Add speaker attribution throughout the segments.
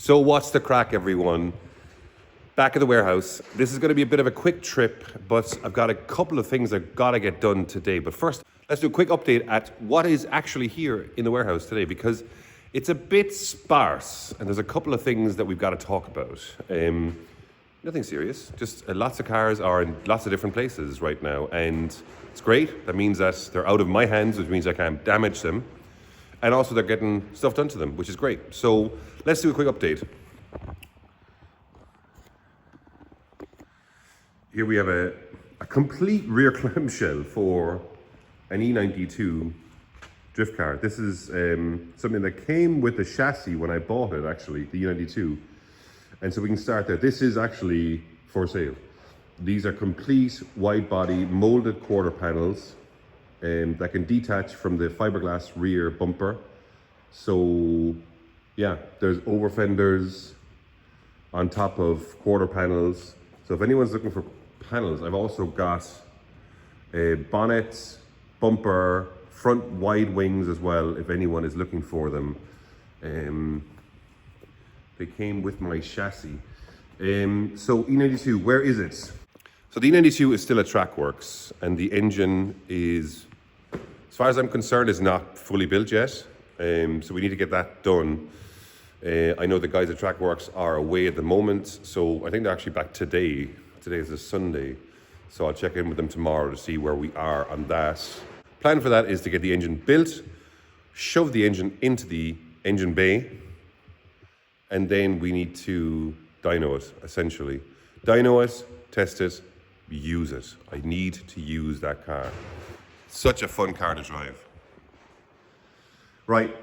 Speaker 1: So what's the crack, everyone? Back at the warehouse. This is going to be a bit of a quick trip, but I've got a couple of things I've got to get done today. But first, let's do a quick update at what is actually here in the warehouse today, because it's a bit sparse and there's a couple of things that we've got to talk about. Nothing serious, just lots of cars are in lots of different places right now, and it's great. That means that they're out of my hands, which means I can't damage them. And also they're getting stuff done to them, which is great. So let's do a quick update. Here we have a complete rear clamshell for an e92 drift car. This is something that came with the chassis when I bought it, actually, the e92. And so we can start there. This is actually for sale. These are complete wide body molded quarter panels that can detach from the fiberglass rear bumper. So yeah, there's over fenders on top of quarter panels. So if anyone's looking for panels, I've also got bonnets, bumper, front wide wings as well, if anyone is looking for them. They came with my chassis. So E92, where is it? So the E92 is still at Trackworks, and the engine is, as far as I'm concerned, is not fully built yet. So we need to get that done. I know the guys at Trackworks are away at the moment, so I think they're actually back today. Today is a Sunday, so I'll check in with them tomorrow to see where we are on that. Plan for that is to get the engine built, shove the engine into the engine bay, and then we need to dyno it, essentially. Dyno it, test it, use it. I need to use that car. Such a fun car to drive. Right,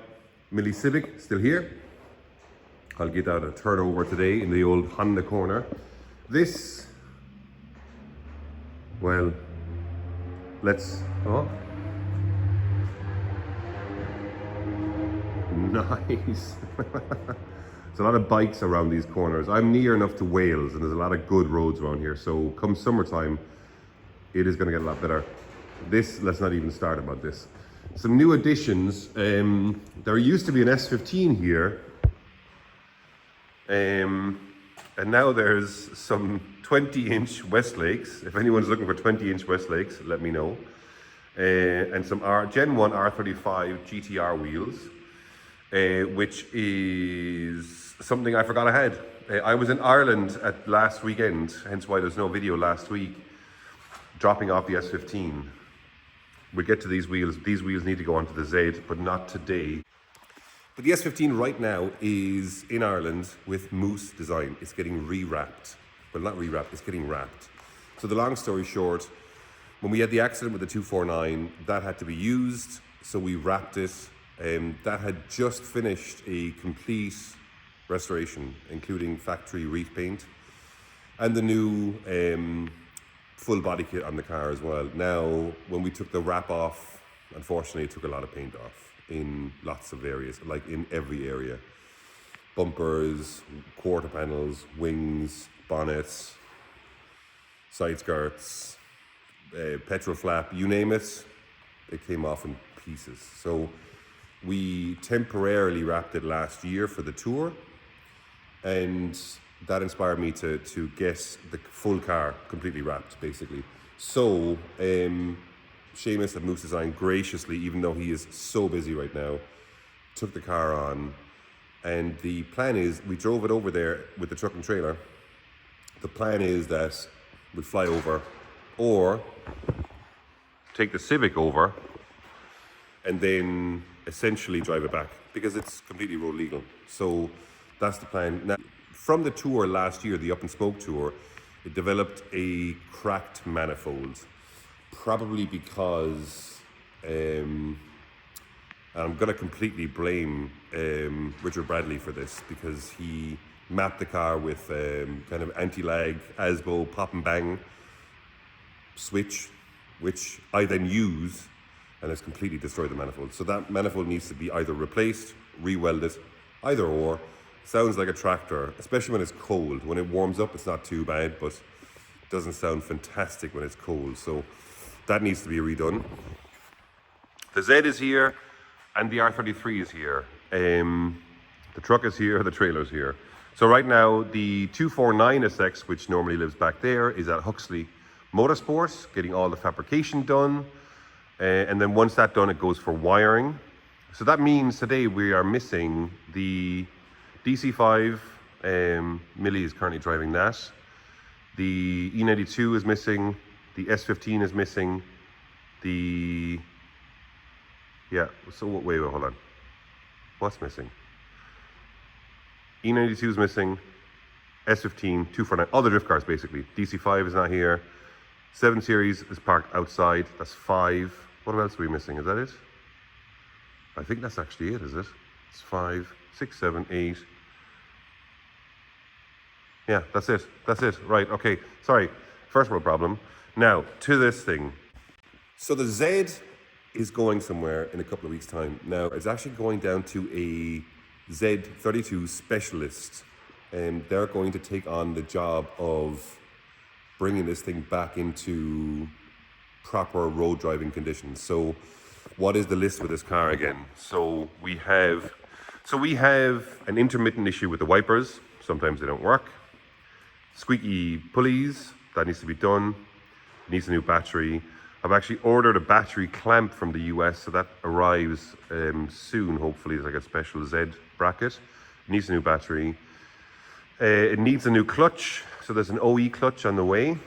Speaker 1: Millie Civic, still here. I'll get out a turn over today in the old Honda corner. This, well, let's, oh. Nice. There's a lot of bikes around these corners. I'm near enough to Wales and there's a lot of good roads around here. So come summertime, it is gonna get a lot better. This, let's not even start about this. Some new additions. There used to be an S15 here. And now there's some 20-inch Westlakes. If anyone's looking for 20-inch Westlakes, let me know. And some Gen 1 R35 GTR wheels, which is something I forgot I had. I was in Ireland at last weekend, hence why there's no video last week, dropping off the S15. We'll get to these wheels. These wheels need to go onto the Z, but not today. But the S15 right now is in Ireland with Moose design. It's getting re-wrapped. Well, not re-wrapped, it's getting wrapped. So the long story short, when we had the accident with the 249, that had to be used, so we wrapped it. That had just finished a complete restoration, including factory reef paint, and the new full body kit on the car as well. Now, when we took the wrap off, unfortunately, it took a lot of paint off in lots of areas, like in every area. Bumpers, quarter panels, wings, bonnets, side skirts, petrol flap, you name it, it came off in pieces. So we temporarily wrapped it last year for the tour, and that inspired me to get the full car completely wrapped, basically. So Seamus at Moose Design graciously, even though he is so busy right now, took the car on, and the plan is, we drove it over there with the truck and trailer. The plan is that we'll fly over, or take the Civic over, and then essentially drive it back, because it's completely road legal. So that's the plan. Now, from the tour last year, the Up and Smoke tour, it developed a cracked manifold, probably because, and I'm gonna completely blame Richard Bradley for this, because he mapped the car with kind of anti-lag, ASBO, pop and bang switch, which I then use, and has completely destroyed the manifold. So that manifold needs to be either replaced, re-welded, either or. Sounds like a tractor, especially when it's cold. When it warms up, it's not too bad, but it doesn't sound fantastic when it's cold. So that needs to be redone. The Z is here, and the R33 is here. The truck is here, the trailer's here. So right now, the 249SX, which normally lives back there, is at Huxley Motorsports, getting all the fabrication done. And then once that's done, it goes for wiring. So that means today we are missing the DC5. Millie is currently driving that. The e92 is missing. The S15 is missing. So wait, hold on. What's missing? E92 is missing. S15, 249, all the drift cars basically. DC5 is not here. 7 Series is parked outside. That's 5. What else are we missing? Is that it? I think that's actually it, is it? It's 5, 6, 7, 8. Yeah, that's it. That's it. Right, okay. Sorry. First world problem. Now, to this thing. So the Z is going somewhere in a couple of weeks' time. Now, it's actually going down to a Z32 specialist. And they're going to take on the job of bringing this thing back into proper road driving conditions. So what is the list with this car again? So we have an intermittent issue with the wipers. Sometimes they don't work. Squeaky pulleys, that needs to be done. It needs a new battery. I've actually ordered a battery clamp from the US, so that arrives soon, hopefully. It's like a special Z bracket. It needs a new battery. It needs a new clutch, so there's an OE clutch on the way,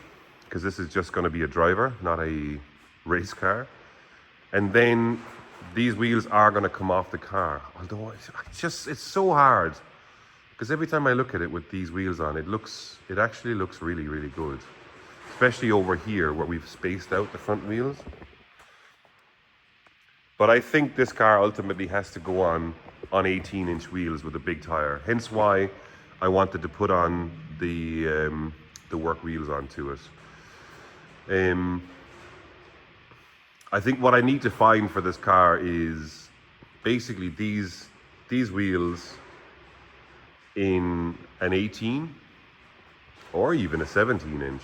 Speaker 1: because this is just going to be a driver, not a race car. And then these wheels are going to come off the car, although it's so hard, because every time I look at it with these wheels on, it actually looks really, really good, especially over here where we've spaced out the front wheels. But I think this car ultimately has to go on 18-inch wheels with a big tire, hence why I wanted to put on the work wheels onto it. I think what I need to find for this car is basically these wheels in an 18 or even a 17-inch.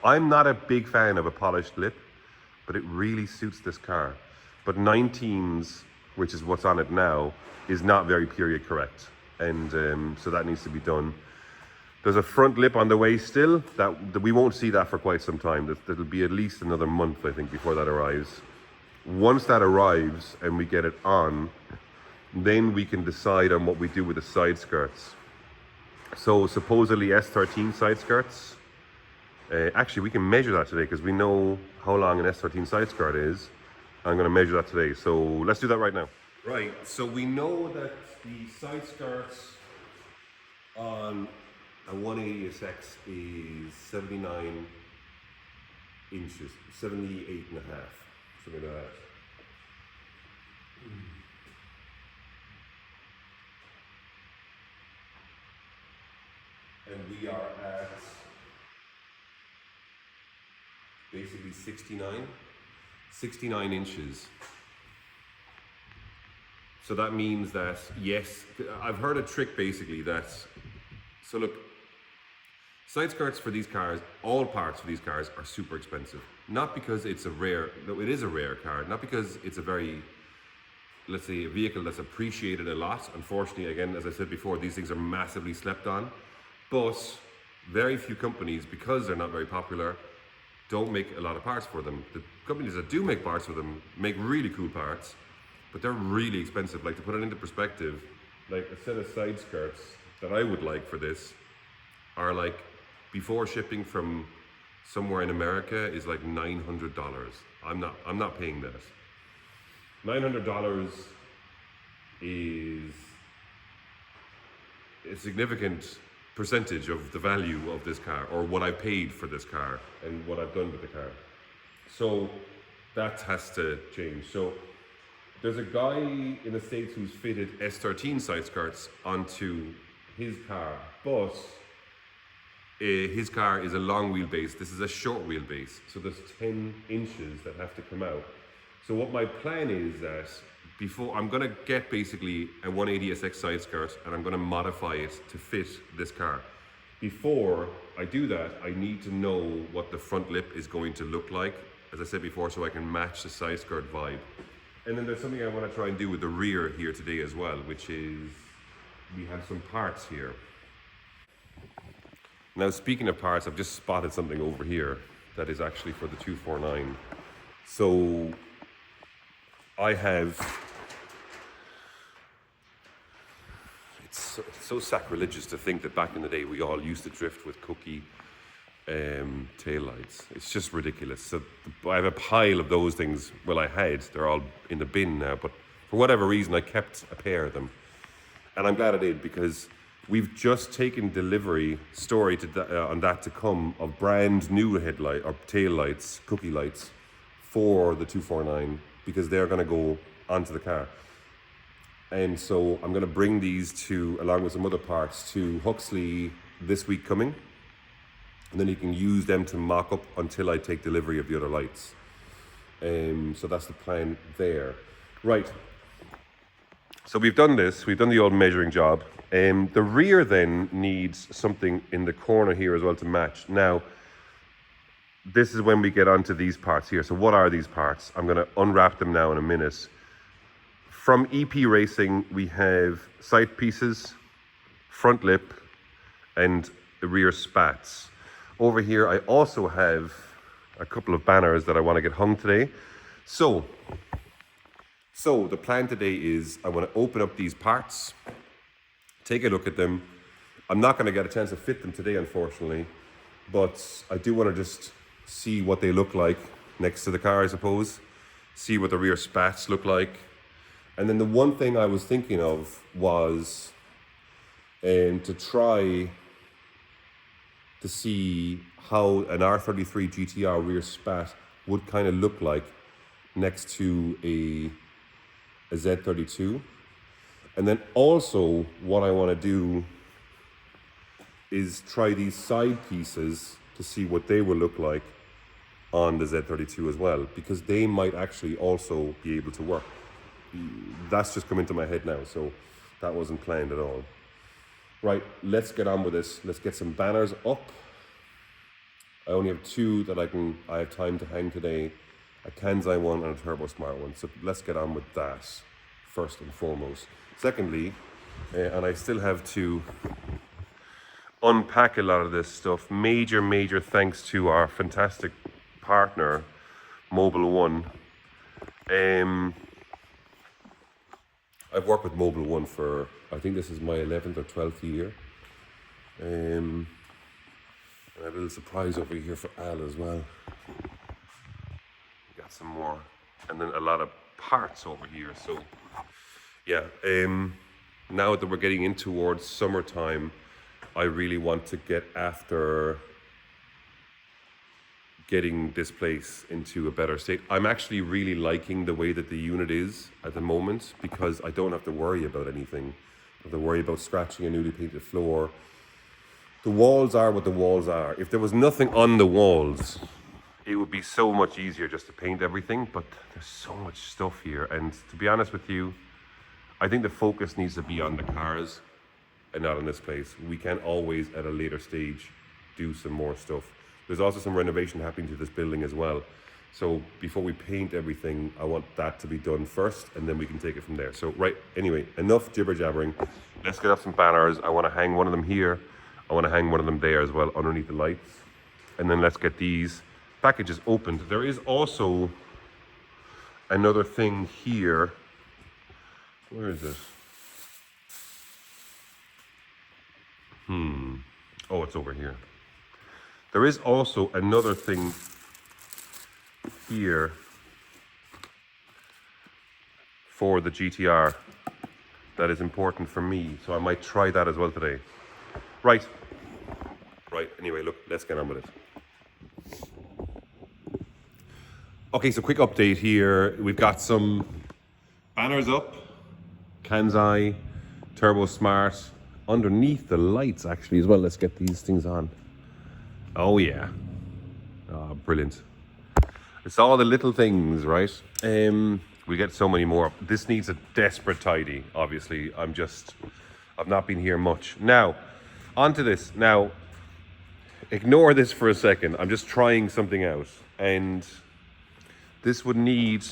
Speaker 1: I'm not a big fan of a polished lip, but it really suits this car. But 19s, which is what's on it now, is not very period correct. And so that needs to be done. There's a front lip on the way still, that we won't see that for quite some time. That'll be at least another month, I think, before that arrives. Once that arrives and we get it on, then we can decide on what we do with the side skirts. So supposedly S13 side skirts. Actually, we can measure that today because we know how long an S13 side skirt is. I'm going to measure that today. So let's do that right now. Right, so we know that the side skirts on a 180SX is 79 inches, 78 and a half, something like that. And we are at basically 69 inches. So that means that, yes, I've heard a trick basically that, so look, side skirts for these cars, all parts for these cars are super expensive. Not because it's it is a rare car, not because it's a very, let's say, a vehicle that's appreciated a lot. Unfortunately, again, as I said before, these things are massively slept on. But very few companies, because they're not very popular, don't make a lot of parts for them. The companies that do make parts for them make really cool parts, but they're really expensive. Like, to put it into perspective, like a set of side skirts that I would like for this are like, before shipping from somewhere in America, is like $900. I'm not paying that. $900 is a significant percentage of the value of this car, or what I paid for this car and what I've done with the car. So that has to change. So there's a guy in the States who's fitted S13 side skirts onto his car, but his car is a long wheelbase. This is a short wheelbase. So there's 10 inches that have to come out. So what my plan is that before, I'm gonna get basically a 180SX side skirt and I'm gonna modify it to fit this car. Before I do that, I need to know what the front lip is going to look like, as I said before, so I can match the side skirt vibe. And then there's something I want to try and do with the rear here today as well, which is we have some parts here. Now, speaking of parts, I've just spotted something over here that is actually for the 249. So I have, it's so sacrilegious to think that back in the day we all used to drift with cookie taillights. It's just ridiculous. So I have a pile of those things. Well, I had, they're all in the bin now, but for whatever reason I kept a pair of them. And I'm glad I did, because we've just taken delivery, story to on that to come, of brand new headlight or tail lights, cookie lights for the 249, because they're going to go onto the car. And so I'm going to bring these to, along with some other parts, to Huxley this week coming. And then you can use them to mock up until I take delivery of the other lights. So that's the plan there. Right. So we've done this, we've done the old measuring job. The rear then needs something in the corner here as well to match. Now, this is when we get onto these parts here. So what are these parts? I'm gonna unwrap them now in a minute. From EP Racing, we have sight pieces, front lip, and the rear spats. Over here, I also have a couple of banners that I want to get hung today. So the plan today is I want to open up these parts, take a look at them. I'm not going to get a chance to fit them today, unfortunately, but I do want to just see what they look like next to the car, I suppose. See what the rear spats look like. And then the one thing I was thinking of was to try to see how an R33 GTR rear spat would kind of look like next to a Z32. And then also what I want to do is try these side pieces to see what they will look like on the Z32 as well, because they might actually also be able to work. That's just come into my head now, so that wasn't planned at all. Right, let's get on with this. Let's get some banners up. I only have two that I have time to hang today. A Kansai one and a Turbo Smart one. So let's get on with that first and foremost. Secondly, and I still have to unpack a lot of this stuff. Major thanks to our fantastic partner, Mobile One. I've worked with Mobile One for, I think this is my 11th or 12th year. And I have a little surprise over here for Al as well. Got some more. And then a lot of parts over here. So, yeah. Now that we're getting in towards summertime, I really want to get after getting this place into a better state. I'm actually really liking the way that the unit is at the moment, because I don't have to worry about anything. I have to worry about scratching a newly painted floor. The walls are what the walls are. If there was nothing on the walls, it would be so much easier just to paint everything, but there's so much stuff here. And to be honest with you, I think the focus needs to be on the cars and not on this place. We can always, at a later stage, do some more stuff. There's also some renovation happening to this building as well. So before we paint everything, I want that to be done first, and then we can take it from there. So, right, anyway, enough jibber jabbering. Let's get up some banners. I want to hang one of them here. I want to hang one of them there as well, underneath the lights. And then let's get these packages opened. There is also another thing here. Where is it? Oh, it's over here. There is also another thing here for the GTR that is important for me, so I might try that as well today. Right, anyway, look, let's get on with it. Okay, so quick update here. We've got some banners up, Kansai, Turbo Smart, underneath the lights actually as well. Let's get these things on. Oh yeah, oh, brilliant. It's all the little things, right? We get so many more. This needs a desperate tidy, obviously. I've not been here much. Now, onto this. Now, ignore this for a second. I'm just trying something out. And this would need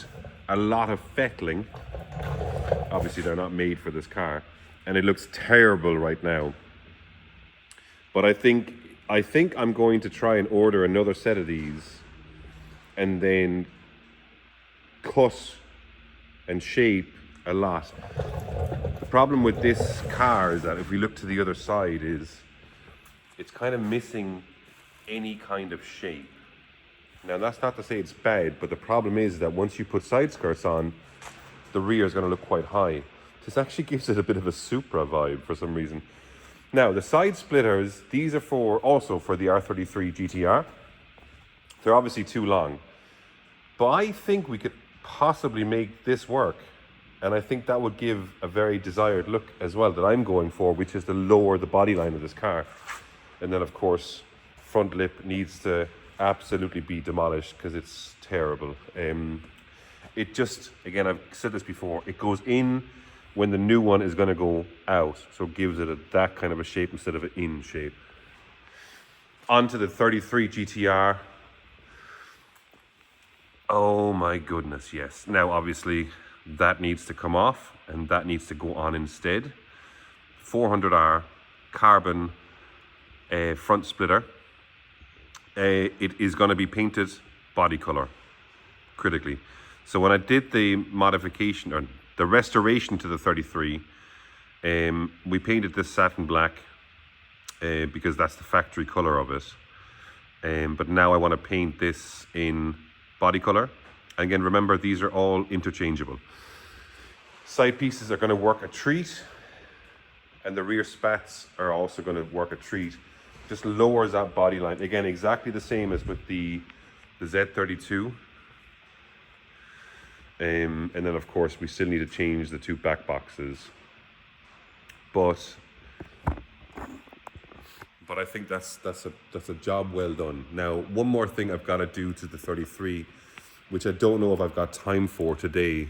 Speaker 1: a lot of fettling. Obviously, they're not made for this car. and it looks terrible right now. But I think I'm going to try and order another set of these and then cut and shape a lot. The problem with this car is that if we look to the other side, is it's kind of missing any kind of shape. Now that's not to say it's bad, but the problem is that once you put side skirts on, the rear is going to look quite high. This actually gives it a bit of a Supra vibe for some reason. Now the side splitters, these are also for the R33 GTR. They're obviously too long, but I think we could possibly make this work. And I think that would give a very desired look as well that I'm going for, which is to lower the body line of this car. And then of course, front lip needs to absolutely be demolished because it's terrible. It just, again, I've said this before, it goes in when the new one is going to go out. So it gives it that kind of a shape instead of an in shape. Onto the 33 GTR. Oh my goodness, yes. Now obviously that needs to come off and that needs to go on instead. 400R carbon front splitter. It is going to be painted body color, critically. So when I did the modification or the restoration to the 33, we painted this satin black because that's the factory color of it. But now I want to paint this in body color. Again, remember, these are all interchangeable. Side pieces are going to work a treat, and the rear spats are also going to work a treat. Just lowers that body line. Again, exactly the same as with the Z32. And then of course we still need to change the two back boxes. But I think that's a job well done. Now, one more thing I've got to do to the 33, which I don't know if I've got time for today,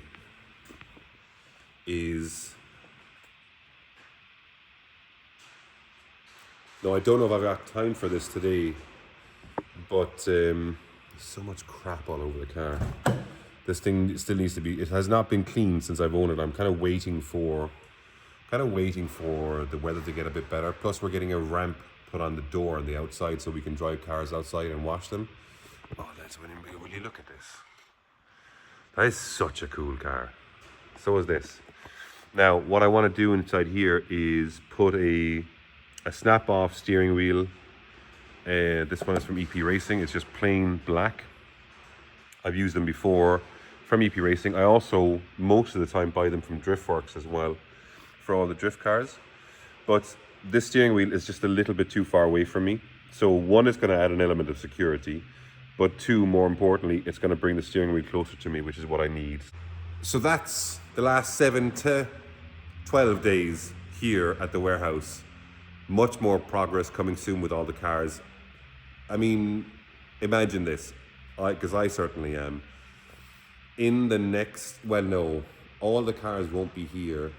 Speaker 1: is... No, I don't know if I've got time for this today, but there's so much crap all over the car. This thing still needs to be, it has not been cleaned since I've owned it. I'm kind of waiting for the weather to get a bit better. Plus we're getting a ramp put on the door on the outside so we can drive cars outside and wash them. Oh, will you look at this? That is such a cool car. So is this. Now, what I want to do inside here is put a snap-off steering wheel. This one is from EP Racing. It's just plain black. I've used them before from EP Racing. I also, most of the time, buy them from Driftworks as well for all the drift cars. But this steering wheel is just a little bit too far away from me. So one, it's going to add an element of security. But two, more importantly, it's going to bring the steering wheel closer to me, which is what I need. So that's the last 7 to 12 days here at the warehouse. Much more progress coming soon with all the cars. I mean, imagine this, because I certainly am. In the next, well, no, all the cars won't be here.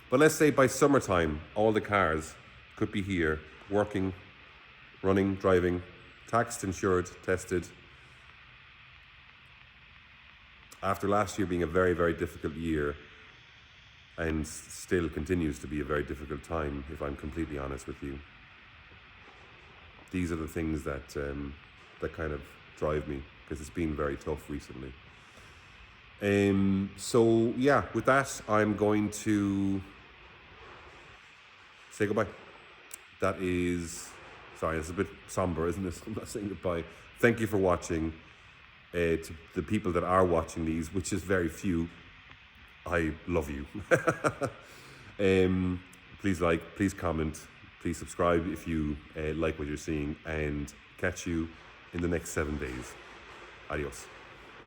Speaker 1: But let's say by summertime, all the cars could be here, working, running, driving, taxed, insured, tested. After last year being a very, very difficult year, and still continues to be a very difficult time, if I'm completely honest with you. These are the things that that kind of drive me, because it's been very tough recently. So yeah, with that, I'm going to say goodbye. That is, sorry, it's a bit somber, isn't it? I'm not saying goodbye. Thank you for watching. To the people that are watching these, which is very few, I love you. Please like, please comment, please subscribe if you like what you're seeing, and catch you in the next 7 days. Adios.